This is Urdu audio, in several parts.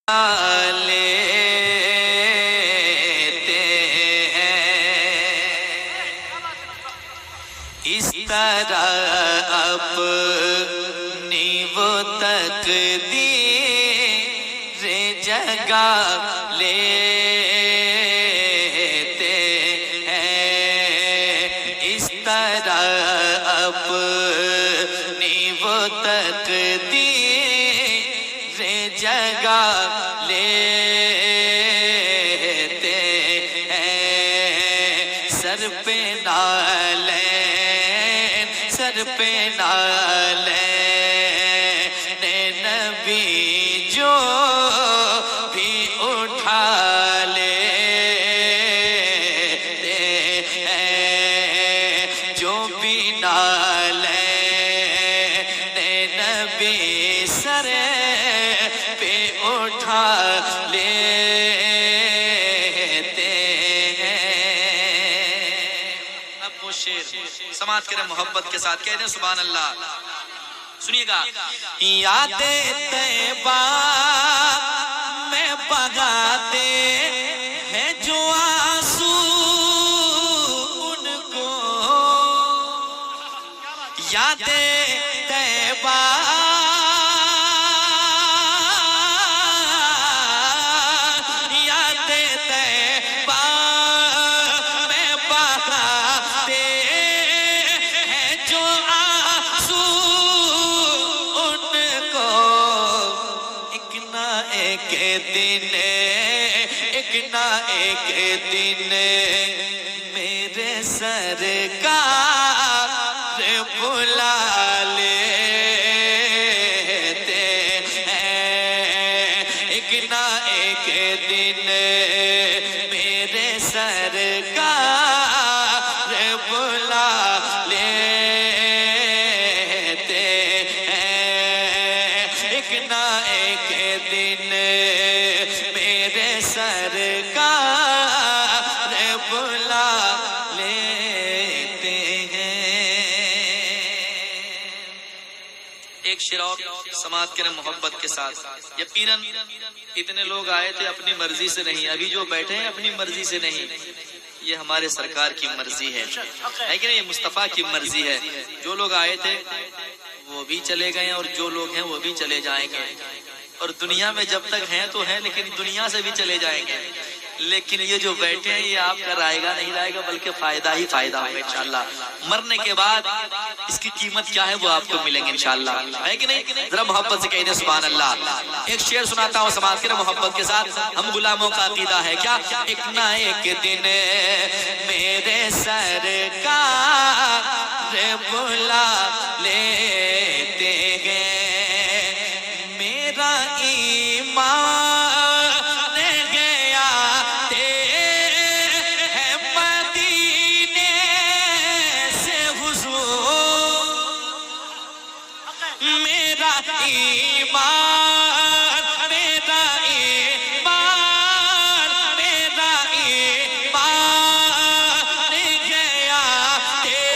لیتے ہیں اس طرح اپنی وہ تقدیر جگہ لیتے ہیں اس طرح اپنی وہ تقدیر جگہ لیتے ہیں سر پہ نالین سر پہ نالین نبی جو بھی اٹھا لیتے ہیں جو بھی نالین نبی سر پہ اٹھا لیتے ہیں۔ اب وہ شعر سماعت کریں محبت کے ساتھ کہہ دیں سبحان اللہ، سنیے گا۔ یاد طیبہ میں بہاتے ہیں جو آنسو ان کو، یاد طیبہ ایک نہ ایک دن میرے سرکار بلا لیتے ہیں ایک نہ ایک دن میرے سرکار بلا لیتے ہیں ایک نہ ایک دن میرے سرکار بلا لیتے ہیں۔ ایک شعر اور سماعت کریں محبت کے ساتھ۔ یقیناً اتنے لوگ آئے تھے اپنی مرضی سے نہیں، ابھی جو بیٹھے ہیں اپنی مرضی سے نہیں، یہ ہمارے سرکار کی مرضی ہے کہ نہیں، یہ مصطفیٰ کی مرضی ہے۔ جو لوگ آئے تھے وہ بھی چلے گئے اور جو لوگ ہیں وہ بھی چلے جائیں گے، اور دنیا میں جب تک ہیں تو ہیں لیکن دنیا سے بھی چلے جائیں گے، لیکن یہ جو بیٹھے ہیں یہ آپ کا رائے گا نہیں رائے گا بلکہ فائدہ ہی فائدہ ہوگا انشاءاللہ۔ مرنے کے بعد اس کی قیمت کیا ہے وہ آپ کو ملیں گے انشاءاللہ، ہے کہ نہیں؟ ذرا محبت سے کہہ دیں سبحان اللہ۔ ایک شعر سناتا ہوں سماعت کریں محبت کے ساتھ۔ ہم غلاموں کا عقیدہ ہے کیا؟ ایک نہ ایک دن میرے سرکار بلا لیتے ہیں میرا ایمان گیا ہے مدینے سے حضور میرا ایمان میرا ایمان میرا ایمان گیا ہے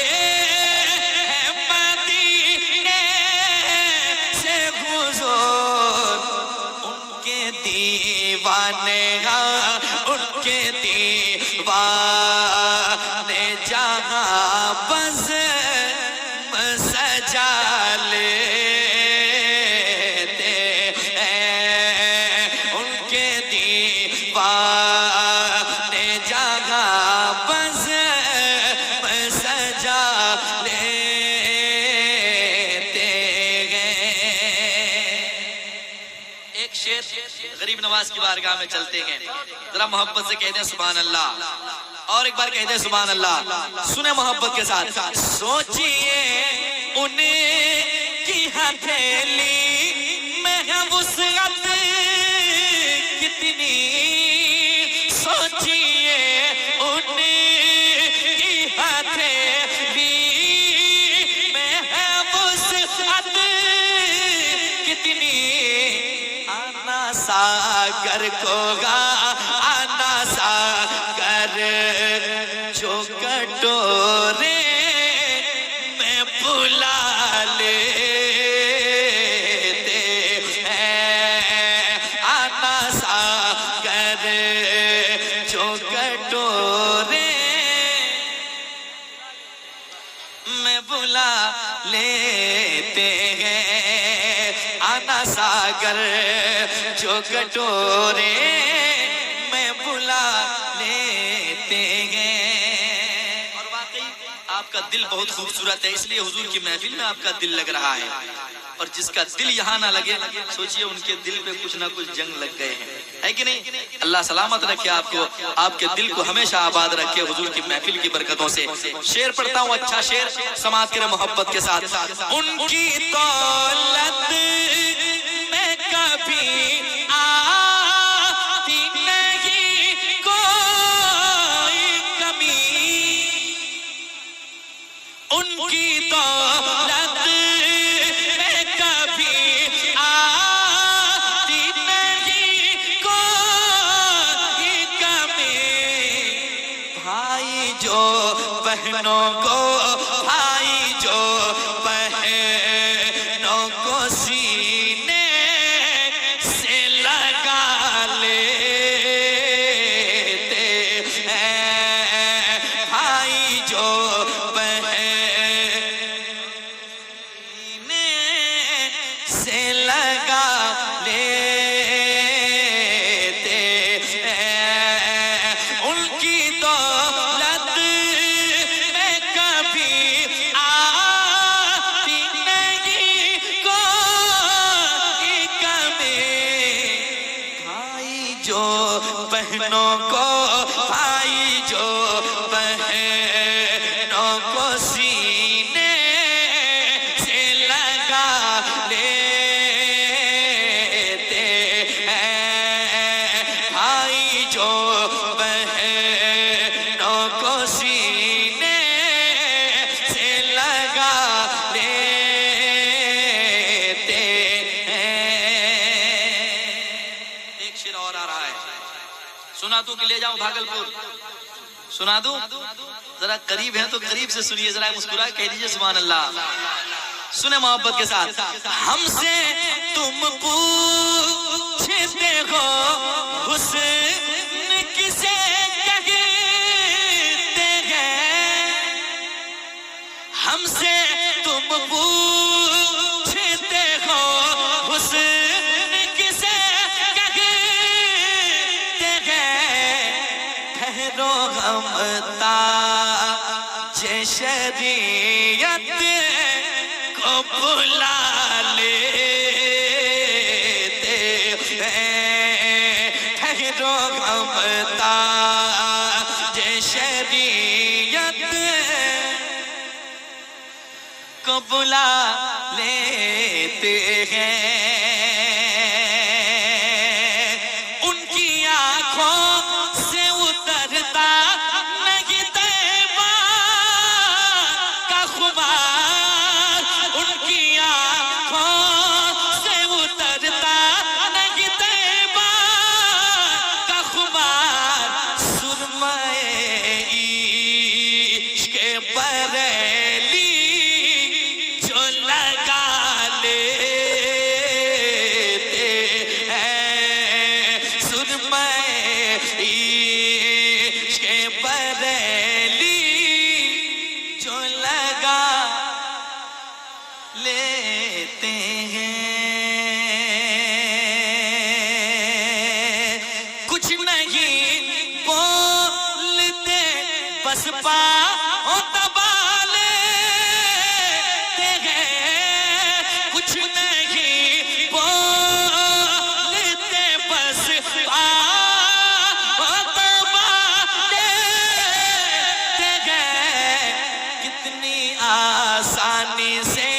مدینے سے حضور ان کے دیوانے ان کے دیوانے جہاں بز سجا لیتے ہیں ان کے دیوانے جہاں بز سجا لیتے ہیں۔ ایک شعر غریب نواز کی بارگاہ میں چلتے ہیں، ذرا محبت سے کہہ دیں سبحان اللہ، اور ایک بار کہہ دیں سبحان اللہ، سنیں محبت کے ساتھ۔ سوچئے ان کی ہتھیلی میں ہے وسعت کتنی، سوچئے ان کی ہتھیلی میں ہے وسعت کتنی، آنا ساگر کو گا آنا ساگر جو کٹورے میں بلا لیتے ہیں، آنا کر جو کٹورے میں بلا لیتے ہیں۔ اور واقعی آپ کا دل بہت خوبصورت ہے، اس لیے حضور کی محفل میں آپ کا دل لگ رہا ہے، اور جس کا دل یہاں نہ لگے سوچئے ان کے دل پہ کچھ نہ کچھ جنگ لگ گئے ہیں، ہے کہ نہیں؟ اللہ سلامت رکھے آپ کو، آپ کے دل کو ہمیشہ آباد رکھے حضور کی محفل کی برکتوں سے۔ شعر پڑھتا ہوں، اچھا شعر سماعت کریں محبت کے ساتھ۔ ان کی دولت میں کبھی آتی نہیں کوئی کمی، ان کی دولت میں کبھی آتی نہیں کوئی کمی، بھائی جو بہنوں کو، بھائی جو بہنوں کو سینے سے لگا لیتے ہیں، بھائی جو سے لگا لیتے ہیں، ان کی دولت میں کبھی آتی نہیں کوئی کمی، بھائی جو بہنوں کو، بھائی جو بہنوں کو سینے سے لگا لیتے ہیں، بھائی جو بہنوں کو سینے سے لگا لیتے ہیں۔ ایک شعر اور آ رہا ہے، سنا دوں کہ لے جاؤں بھاگلپور؟ سنا دوں؟ ذرا قریب ہیں تو قریب سے سنیے، ذرا مسکرا کہہ دیجئے سبحان اللہ۔ سنیں محبت کے ساتھ۔ ہم سے تم پوچھتے ہو حسن کسے کہتے ہیں، ہم سے تم پوچھتے ہو حسن کسے کہتے ہیں، ٹھہرو ہم تاج شریعت کو بلا لیتے ہیں، ٹھہرو ہم تاج شریعت کو بلا لیتے ہیں، ان کی آنکھوں سے اترتا نہیں طیبہ کا خمار، ان کی آنکھوں سے اترتا نہیں طیبہ کا خمار، سرمۂ عشق بریلی جو لگا لیتے ہیں، سرمۂ عشق بریلی جو لگا لیتے ہیں، کچھ نہیں بولتے بس پاؤں دبا لیتے ہیں، کچھ نہیں بولتے بس پاؤں دبا لیتے ہیں، کتنی آسانی سے،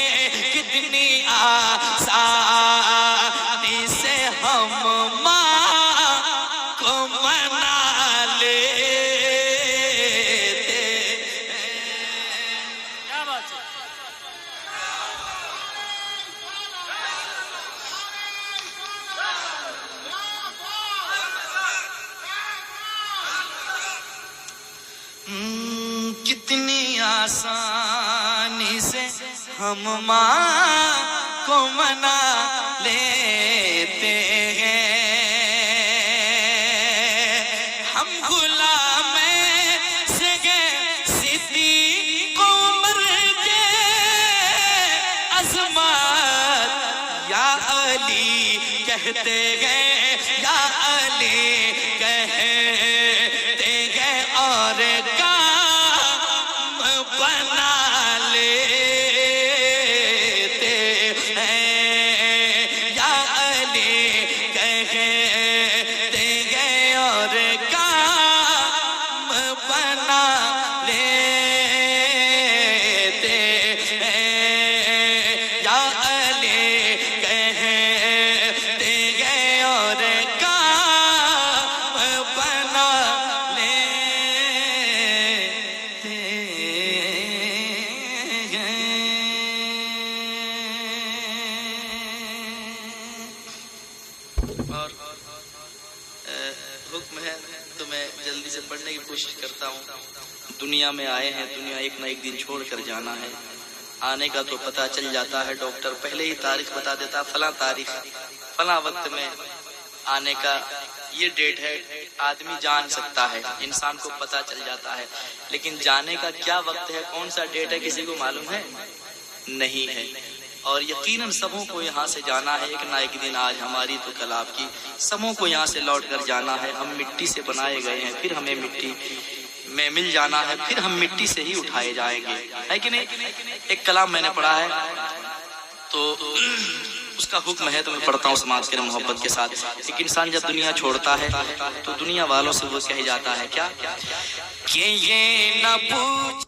کتنی آسانی سے ہم ماں کو منا لیتے ہیں۔ کیا بات ہے؟ کتنی آسانی سے ہم ماں کو منا لیتے ہیں، ہم غلام سے صدیق عمر کے عظمت یا علی کہتے گئے یا علی کہتے گئے اور کام بنا لیتے ہیں یا علی کہتے گئے اور کام بنا لیتے ہیں یا علی کہتے گئے اور کام بنا لیتے اور حکم ہے تو میں جلدی سے پڑھنے کی کوشش کرتا ہوں. دنیا میں آئے ہیں, دنیا ایک نہ ایک دن چھوڑ کر جانا ہے. آنے کا تو پتہ چل جاتا ہے, ڈاکٹر پہلے ہی تاریخ بتا دیتا, فلاں تاریخ فلاں وقت میں آنے کا یہ ڈیٹ ہے. آدمی جان سکتا ہے, انسان کو پتہ چل جاتا ہے, لیکن جانے کا کیا وقت ہے, کون سا ڈیٹ ہے, کسی کو معلوم ہے نہیں ہے. اور یقیناً سبوں کو یہاں سے جانا ہے, ایک نہ ایک دن, آج ہماری تو کل آپ کی, سبوں کو یہاں سے لوٹ کر جانا ہے. ہم مٹی سے بنائے گئے ہیں, پھر ہمیں مٹی میں مل جانا ہے, پھر ہم مٹی سے ہی اٹھائے جائیں گے, ہے کہ نہیں. ایک کلام میں نے پڑھا ہے تو اس کا حکم ہے تو میں پڑھتا ہوں سماعت کریں محبت کے ساتھ. ایک انسان جب دنیا چھوڑتا ہے تو دنیا والوں سے وہ کہہ جاتا ہے کیا کہ یہ نہ پوچھ